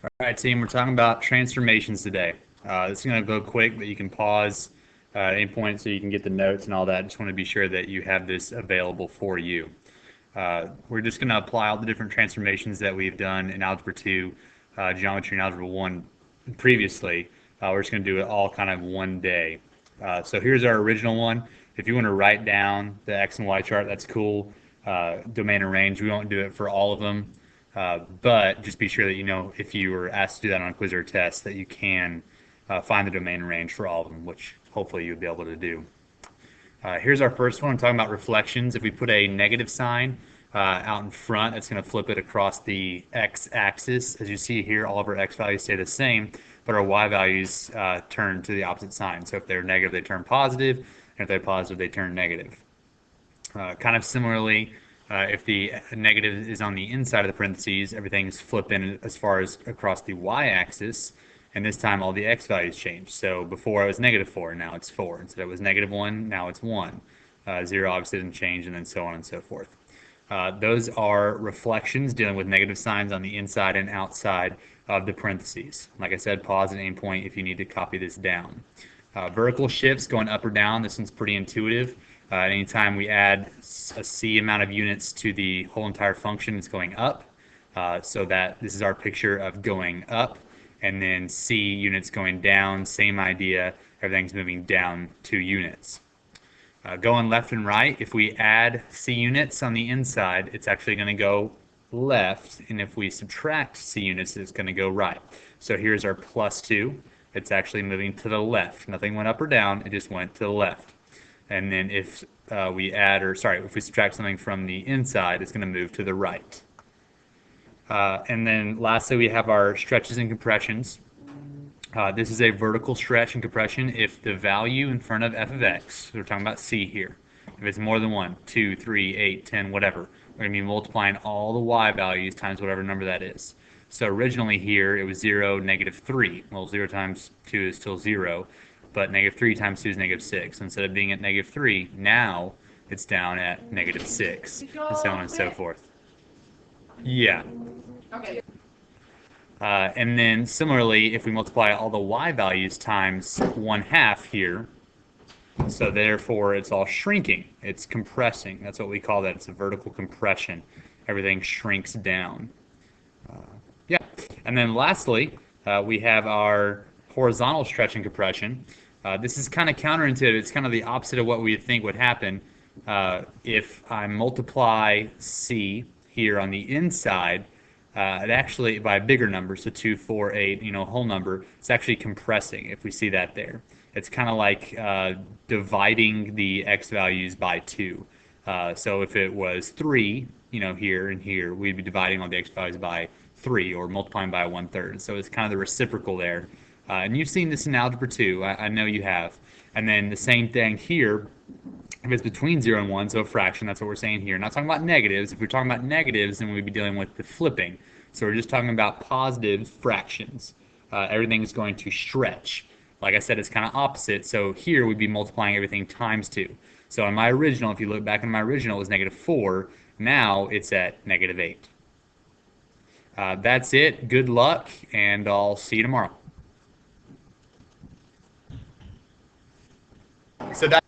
All right, team, we're talking about transformations today. This is going to go quick, but you can pause at any point so you can get the notes and all that. Just want to be sure that you have this available for you. We're just going to apply all the different transformations that we've done in Algebra 2, Geometry, and Algebra 1 previously. We're just going to do it all kind of one day. So here's our original one. If you want to write down the X and Y chart, that's cool. Domain and range, we won't do it for all of them. But just be sure that you know if you were asked to do that on a quiz or a test that you can find the domain and range for all of them, which hopefully you'll be able to do. Here's our first one. I'm talking about reflections. If we put a negative sign out in front, it's going to flip it across the x-axis. As you see here, all of our x values stay the same, but our y values turn to the opposite sign. So if they're negative, they turn positive, and if they're positive, they turn negative. Kind of similarly, if the negative is on the inside of the parentheses, everything's flipping as far as across the y-axis, and this time all the x values change. So before it was -4, now it's 4. Instead it was -1, now it's 1. 0 obviously doesn't change, and then so on and so forth. Those are reflections dealing with negative signs on the inside and outside of the parentheses. Like I said, pause at any point if you need to copy this down. Vertical shifts going up or down, this one's pretty intuitive. Anytime we add a c amount of units to the whole entire function, it's going up. So that this is our picture of going up, and then c units going down, same idea, everything's moving down 2 units. Going left and right, if we add c units on the inside, it's actually going to go left, and if we subtract c units, it's going to go right. So here's our +2. It's actually moving to the left. Nothing went up or down, it just went to the left. And then if if we subtract something from the inside, it's going to move to the right. And then lastly, we have our stretches and compressions. This is a vertical stretch and compression if the value in front of f of x, we're talking about c here, if it's more than 1, 2, 3, 8, 10, whatever, we're going to be multiplying all the y values times whatever number that is. So originally here, it was 0, -3. Well, 0 times 2 is still 0. But -3 times 2 is -6. Instead of being at -3, now it's down at -6, and so on and so forth. Yeah. Okay. And then similarly, if we multiply all the y values times 1/2 here, so therefore it's all shrinking. It's compressing. That's what we call that. It's a vertical compression. Everything shrinks down. Yeah. And then lastly, we have our horizontal stretch and compression. This is kind of counterintuitive. It's kind of the opposite of what we think would happen if I multiply c here on the inside. It actually, by a bigger number, so 2, 4, 8, whole number, it's actually compressing, if we see that there. It's kind of like dividing the x values by 2. So if it was 3, here and here, we'd be dividing all the x values by 3, or multiplying by 1/3. So it's kind of the reciprocal there. And you've seen this in Algebra 2, I know you have. And then the same thing here, if it's between 0 and 1, so a fraction, that's what we're saying here. Not talking about negatives. If we're talking about negatives, then we'd be dealing with the flipping. So we're just talking about positive fractions. Everything is going to stretch. Like I said, it's kind of opposite. So here we'd be multiplying everything times 2. So in my original, if you look back in my original, it was -4. Now it's at -8. That's it. Good luck, and I'll see you tomorrow. So that